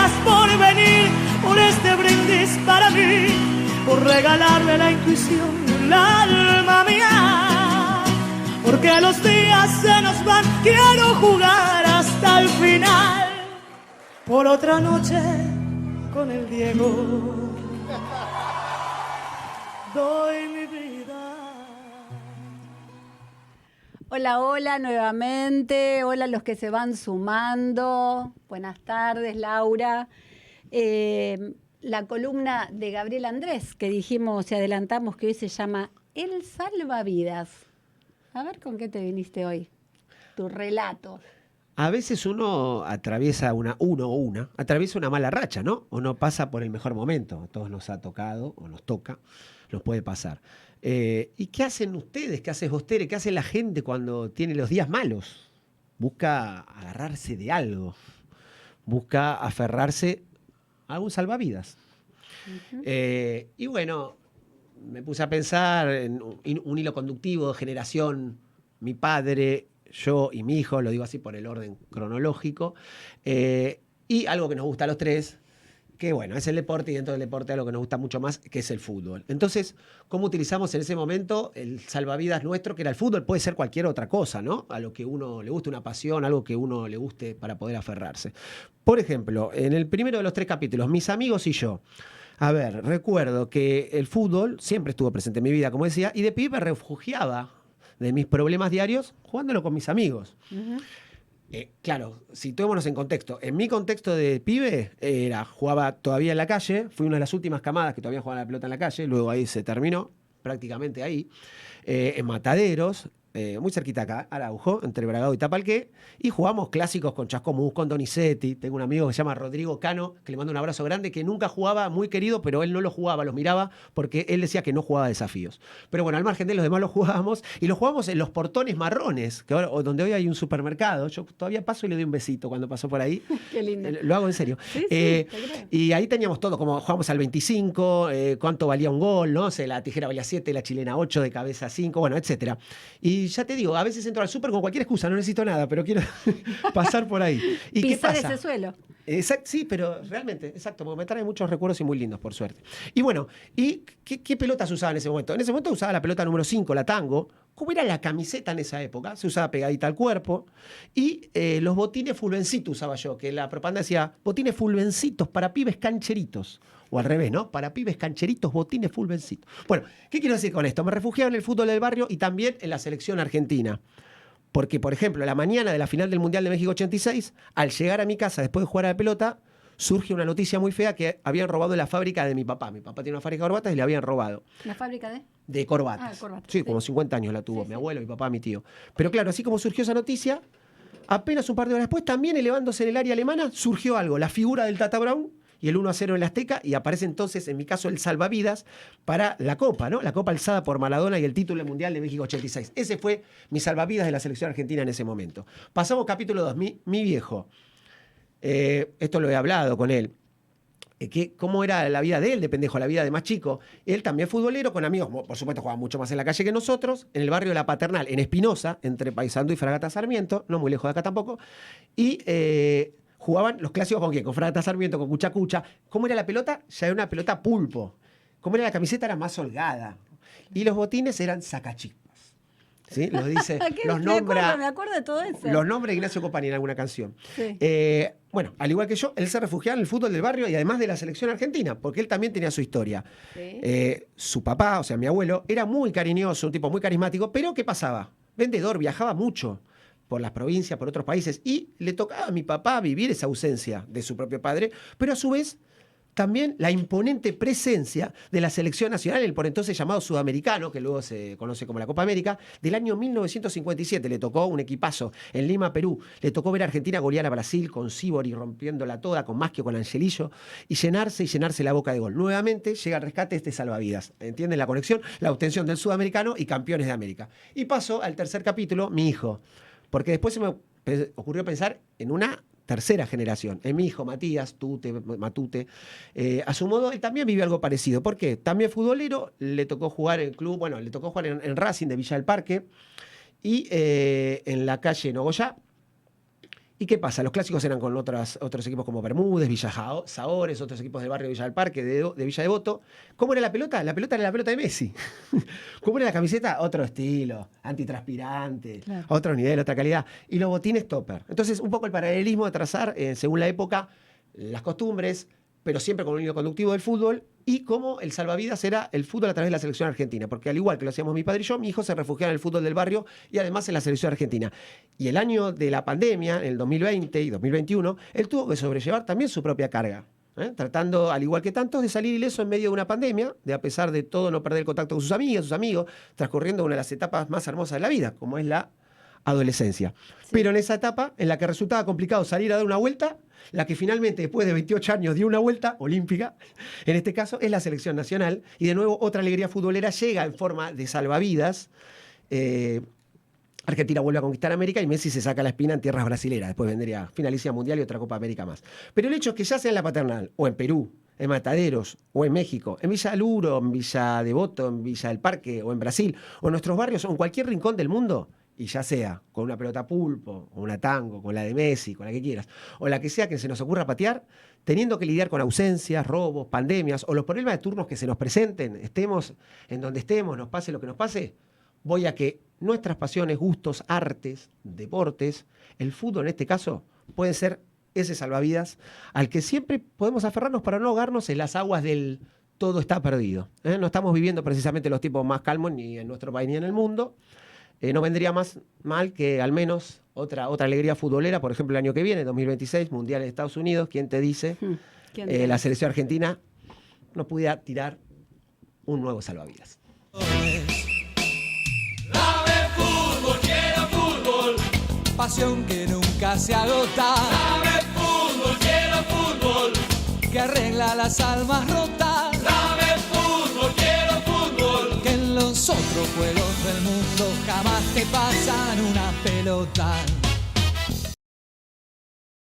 Gracias por venir, por este brindis para mí, por regalarme la intuición del alma mía. Porque los días se nos van, quiero jugar hasta el final por otra noche con el Diego. Doy mi vida. Hola, hola nuevamente. Hola a los que se van sumando. Buenas tardes, Laura. La columna de Gabriel Andrés, que dijimos y adelantamos que hoy se llama El Salvavidas. A ver con qué te viniste hoy. Tu relato. A veces uno atraviesa atraviesa una mala racha, ¿no? O no pasa por el mejor momento. A todos nos ha tocado, o nos toca, nos puede pasar. ¿Y qué hacen ustedes? ¿Qué haces vos, Tere? ¿Qué hace la gente cuando tiene los días malos? Busca agarrarse de algo. Busca aferrarse a un salvavidas. Uh-huh. Y bueno, me puse a pensar en un hilo conductivo de generación, mi padre, yo y mi hijo, lo digo así por el orden cronológico, y algo que nos gusta a los tres, que bueno, es el deporte, y dentro del deporte algo que nos gusta mucho más, que es el fútbol. Entonces, ¿cómo utilizamos en ese momento el salvavidas nuestro, que era el fútbol? Puede ser cualquier otra cosa, ¿no? A lo que uno le guste, una pasión, algo que uno le guste para poder aferrarse. Por ejemplo, en el primero de los 3 capítulos, mis amigos y yo. A ver, recuerdo que el fútbol siempre estuvo presente en mi vida, como decía, y de pibe me refugiaba de mis problemas diarios jugándolo con mis amigos. Uh-huh. Claro, situémonos en contexto. En mi contexto de pibe, jugaba todavía en la calle, fui una de las últimas camadas que todavía jugaba la pelota en la calle, luego ahí se terminó, prácticamente ahí, en Mataderos, muy cerquita acá, Araujo, entre Bragado y Tapalqué, y jugamos clásicos con Chascomús, con Donizetti. Tengo un amigo que se llama Rodrigo Cano, que le mando un abrazo grande, que nunca jugaba, muy querido, pero él no lo jugaba, los miraba, porque él decía que no jugaba desafíos. Pero bueno, al margen de los demás lo jugábamos, y lo jugábamos en los portones marrones, que ahora, donde hoy hay un supermercado. Yo todavía paso y le doy un besito cuando paso por ahí. Qué lindo. Lo hago en serio. Sí, te creo. Y ahí teníamos todo, como jugábamos al 25, cuánto valía un gol, ¿no? O sea, la tijera valía 7, la chilena 8, de cabeza 5, bueno, etcétera. Y ya te digo, a veces entro al súper con cualquier excusa, no necesito nada, pero quiero pasar por ahí. ¿Y pisar qué pasa? ese suelo. Sí, pero realmente, exacto, porque me trae muchos recuerdos y muy lindos, por suerte. Y bueno, ¿y qué pelotas usaba en ese momento? En ese momento usaba la pelota número 5, la tango. ¿Cómo era la camiseta en esa época? Se usaba pegadita al cuerpo. Y los botines fulvencitos usaba yo, que la propaganda decía, botines fulvencitos para pibes cancheritos. O al revés, ¿no? Para pibes cancheritos, botines fulvencitos. Bueno, ¿qué quiero decir con esto? Me refugiaba en el fútbol del barrio y también en la selección argentina. Porque, por ejemplo, la mañana de la final del Mundial de México 86, al llegar a mi casa después de jugar a la pelota, surge una noticia muy fea que habían robado en la fábrica de mi papá. Mi papá tiene una fábrica de corbatas y le habían robado. ¿La fábrica de? De corbatas. Corbatas. Sí, como 50 años la tuvo Sí, mi sí. abuelo, mi papá, mi tío. Pero claro, así como surgió esa noticia, apenas un par de horas después, también elevándose en el área alemana, surgió algo, la figura del Tata Brown y el 1-0 en la Azteca, y aparece entonces, en mi caso, el salvavidas para la Copa, ¿no? La Copa alzada por Maradona y el título mundial de México 86. Ese fue mi salvavidas de la selección argentina en ese momento. Pasamos capítulo 2, mi viejo. Esto lo he hablado con él. Cómo era la vida de él, de pendejo, la vida de más chico. Él también futbolero, con amigos, por supuesto jugaba mucho más en la calle que nosotros, en el barrio de La Paternal, en Espinosa, entre Paysandú y Fragata Sarmiento, no muy lejos de acá tampoco, y jugaban los clásicos con quién, con Fragata Sarmiento, con Cucha Cucha. ¿Cómo era la pelota? Ya era una pelota pulpo. ¿Cómo era la camiseta? Era más holgada. Y los botines eran sacachispas. ¿Sí? Los dice, los nombra. Me acuerdo de todo eso. Los nombra Ignacio Copani en alguna canción. Sí. Bueno, al igual que yo, él se refugiaba en el fútbol del barrio y además de la selección argentina, porque él también tenía su historia. Sí. Su papá, o sea, mi abuelo, era muy cariñoso, un tipo muy carismático, pero ¿qué pasaba? Vendedor, viajaba mucho por las provincias, por otros países, y le tocaba a mi papá vivir esa ausencia de su propio padre, pero a su vez también la imponente presencia de la selección nacional, el por entonces llamado sudamericano, que luego se conoce como la Copa América, del año 1957. Le tocó un equipazo en Lima, Perú. Le tocó ver a Argentina golear a Brasil con Sívori rompiéndola toda, con Maschio, con Angelillo, y llenarse la boca de gol. Nuevamente llega al rescate este salvavidas. ¿Entienden la conexión? La obtención del sudamericano y campeones de América. Y paso al tercer capítulo, mi hijo. Porque después se me ocurrió pensar en una tercera generación. En mi hijo Matías, Matute, a su modo, él también vivió algo parecido. ¿Por qué? También futbolero, le tocó jugar en club, bueno, le tocó jugar en Racing de Villa del Parque y en la calle Nogoyá. ¿Y qué pasa? Los clásicos eran con otros equipos como Bermúdez, Villa Saores, otros equipos del barrio Villa del Parque, de Villa Devoto. ¿Cómo era la pelota? La pelota era la pelota de Messi. ¿Cómo era la camiseta? Otro estilo, antitranspirante, claro. Otro nivel, otra calidad. Y los botines topper. Entonces, un poco el paralelismo de trazar, según la época, las costumbres, pero siempre con un hilo conductivo del fútbol, y cómo el salvavidas era el fútbol a través de la selección argentina, porque al igual que lo hacíamos mi padre y yo, mi hijo se refugiaba en el fútbol del barrio y además en la selección argentina. Y el año de la pandemia, en el 2020 y 2021, él tuvo que sobrellevar también su propia carga, tratando, al igual que tantos, de salir ileso en medio de una pandemia, de a pesar de todo no perder el contacto con sus amigos, transcurriendo una de las etapas más hermosas de la vida, como es la adolescencia. Sí. Pero en esa etapa en la que resultaba complicado salir a dar una vuelta, la que finalmente después de 28 años dio una vuelta olímpica, en este caso es la selección nacional, y de nuevo otra alegría futbolera llega en forma de salvavidas. Argentina vuelve a conquistar América y Messi se saca la espina en tierras brasileras, después vendría finaliza Mundial y otra Copa América más. Pero el hecho es que ya sea en la Paternal, o en Perú, en Mataderos, o en México, en Villa Luro, en Villa Devoto, en Villa del Parque, o en Brasil, o en nuestros barrios, o en cualquier rincón del mundo, y ya sea con una pelota pulpo, o una tango, con la de Messi, con la que quieras, o la que sea que se nos ocurra patear, teniendo que lidiar con ausencias, robos, pandemias, o los problemas de turnos que se nos presenten, estemos en donde estemos, nos pase lo que nos pase, voy a que nuestras pasiones, gustos, artes, deportes, el fútbol en este caso, pueden ser ese salvavidas al que siempre podemos aferrarnos para no ahogarnos en las aguas del todo está perdido. No estamos viviendo precisamente los tiempos más calmos ni en nuestro país ni en el mundo. No vendría más mal que al menos otra alegría futbolera, por ejemplo, el año que viene, 2026, Mundial de Estados Unidos. ¿Quién te dice? La selección argentina no pudiera tirar un nuevo salvavidas. Dame fútbol, quiero fútbol. Pasión que nunca se agota. Dame fútbol, quiero fútbol. Que arregla las almas rotas. Dame fútbol, quiero fútbol. Que en los otros juegos del mundo jamás te pasan una pelota.